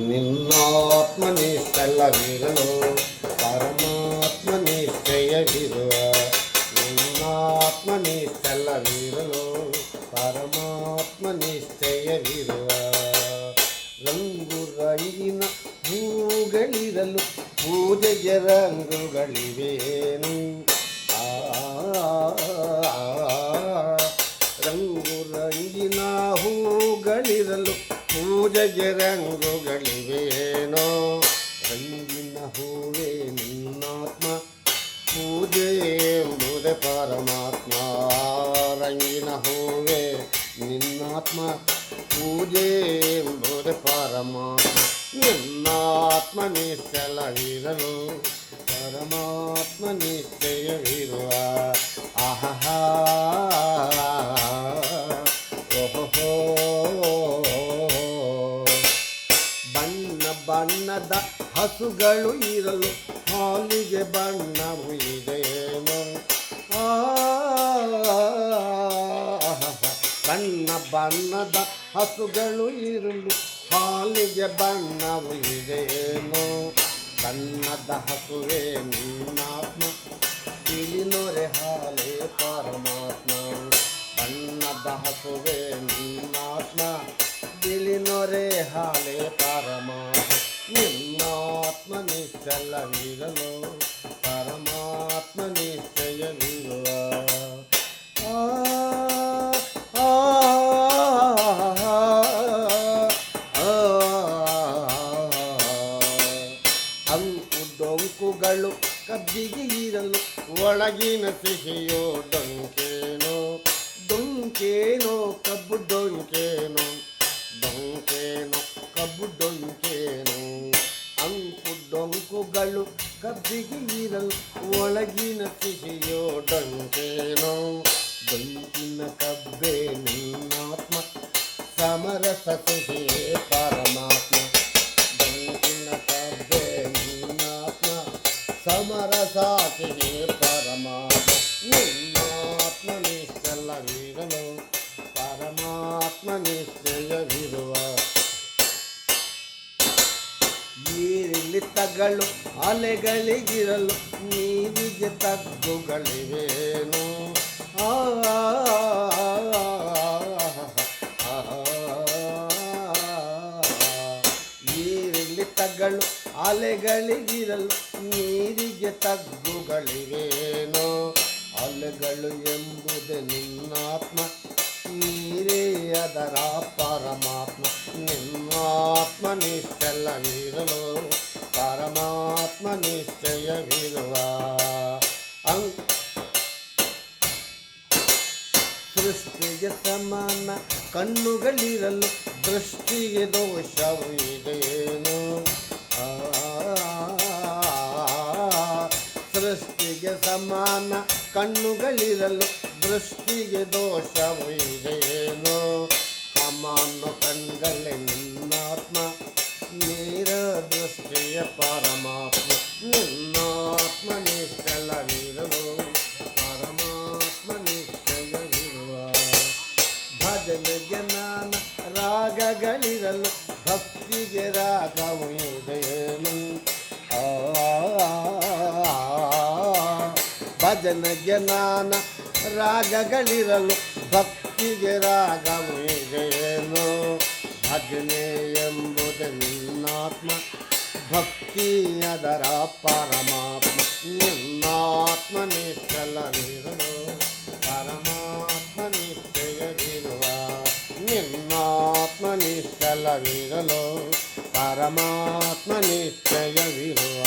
ನಿನ್ನಾತ್ಮ ನಿಶ್ಚಲವಿರಲು ಪರಮಾತ್ಮ ನಿಶ್ಚಯವಿರುವ ನಿನ್ನಾತ್ಮ ನಿಶ್ಚಲವಿರಲು ಪರಮಾತ್ಮ ನಿಶ್ಚಯವಿರುವ ರಂಗು ರಂಗಿನ ಹೂಗಳಿರಲು ಪೂಜೆಗೆ ರಂಗುಗಳಿವೇನು ರಂಗು ರಂಗಿನ ಹೂಗಳಿರಲು ಪೂಜೆಗೆ ರಂಗುಗಳಿವೇನೋ ರಂಗಿನ ಹೂವೇ ನಿನ್ನಾತ್ಮ ಪೂಜೆ ಎಂಬುದೇ ಪರಮಾತ್ಮ ರಂಗಿನ ಹೂವೇ ನಿನ್ನಾತ್ಮ ಪೂಜೆ ಎಂಬುದೇ ಪರಮಾತ್ಮ ನಿನ್ನಾತ್ಮ ನಿಶ್ಚಲವಿರಲು ಪರಮಾತ್ಮ ನಿಶ್ಚಯವಿರುವ ಆಹಾ ಓಹೋ ಬಣ್ಣ ಬಣ್ಣದ ಹಸುಗಳು ಇರಲು ಹಾಲಿಗೆ ಬಣ್ಣವು ಇದೆಯೇನೋ ಬಣ್ಣ ಬಣ್ಣದ ಹಸುಗಳು ಇರಲು ಹಾಲಿಗೆ ಬಣ್ಣವು ಇದೆಯೇನೋ ಬಣ್ಣದ ಹಸುವೇ ನಿನ್ನಾತ್ಮ ತಿಳಿನೊರೆ ಹಾಲೇ ಪರಮಾತ್ಮ ಬಣ್ಣದ ಹಸುವೇ ನಿನ್ನಾತ್ಮ ತಿಳಿನೊರೆ ಹಾಲೇ ಪರಮಾತ್ಮ ನಿನ್ನಾತ್ಮ ನಿಶ್ಚಲವಿರಲು ಪರಮಾತ್ಮ ನಿಶ್ಚಯವಿರುವ ಅಂಕು ಡೊಂಕುಗಳು ಕಬ್ಬಿಗೆ ಇರಲು ಒಳಗಿನ ಸಿಹಿಯೋ ಡೊಂಕೇನೋ ಡೊಂಕೇನೋ ಕಬ್ಬು ಡೊಂಕೇನೋ ಡೊಂಕೇನೋ ಕಬ್ಬು ಡೊಂಕೇನೋ ಅಂಕು ಡೊಂಕುಗಳು ಕಬ್ಬಿಗೆ ಇರಲು ಒಳಗಿನ ಸಿಹಿಯೋ ಡೊಂಕೇನೋ ಡೊಂಕಿನ ಕಬ್ಬೆ ನಿನ್ನಾತ್ಮ ಸಮರಸ ಸಿಹಿಯೇ ಪರಮಾತ್ಮ ಡೊಂಕಿನ ಕಬ್ಬೆ ನಿನ್ನಾತ್ಮ ಸಮರಸ ಸಿಹಿಯೇ ಪರಮಾತ್ಮ ನಿನ್ನಾತ್ಮ ನಿಶ್ಚಲವಿರಲು ಪರಮಾತ್ಮ ನಿಶ್ಚಯವಿರುವ ಏರಿಳಿತಗಳು ಅಲೆಗಳಿಗಿರಲು ನೀರಿಗೆ ತಗ್ಗುಗಳಿವೇನು ಏರಿಳಿತಗಳು ಅಲೆಗಳಿಗಿರಲು ನೀರಿಗೆ ತಗ್ಗುಗಳಿವೇನೋ ಅಲೆಗಳು ಎಂಬುದೇ ನಿನ್ನಾತ್ಮ ನೀರೇ ಅದರ ಪರಮಾತ್ಮ ನಿನ್ನಾತ್ಮ ನಿಶ್ಚಲವಿರಲು ಪರಮಾತ್ಮ ನಿಶ್ಚಯವಿರುವ ಸೃಷ್ಟಿಗೆ ಸಮಾನ ಕಣ್ಣುಗಳಿರಲು ದೃಷ್ಟಿಗೆ ದೋಷವು ಇದೆಯೇನು ಸೃಷ್ಟಿಗೆ ಸಮಾನ ಕಣ್ಣುಗಳಿರಲು ದೃಷ್ಟಿಗೆ ದೋಷವು ಇದೆಯೇನೋ ಅಮಾನು ಕಣ್ಗಳೇ ನಿನ್ನಾತ್ಮ ನೇರ ದೃಷ್ಟಿಯ ಪರಮಾತ್ಮ ನಿನ್ನಾತ್ಮ ನಿಶ್ಚಲವಿರಲು ಪರಮಾತ್ಮ ನಿಶ್ಚಯವಿರುವ ಭಜನೆಗೆ ನಾನ ರಾಗಗಳಿರಲು ಭಕ್ತಿಗೆ ರಾಗವು ಇದೆಯೇನು ಭಜನೆಗೆ ನಾನ ರಾಗಗಳಿರಲು ಭಕ್ತಿಗೆ ರಾಗವು ಇದೆಯೇನೋ ಭಜನೆ ಎಂಬುದು ನಿನ್ನಾತ್ಮ ಭಕ್ತಿ ಅದರ ಪರಮಾತ್ಮ ನಿನ್ನಾತ್ಮ ನಿಶ್ಚಲವಿರಲು ಪರಮಾತ್ಮ ನಿಶ್ಚಯವಿರುವ ನಿನ್ನಾತ್ಮ ನಿಶ್ಚಲವಿರಲು ಪರಮಾತ್ಮ ನಿಶ್ಚಯವಿರುವ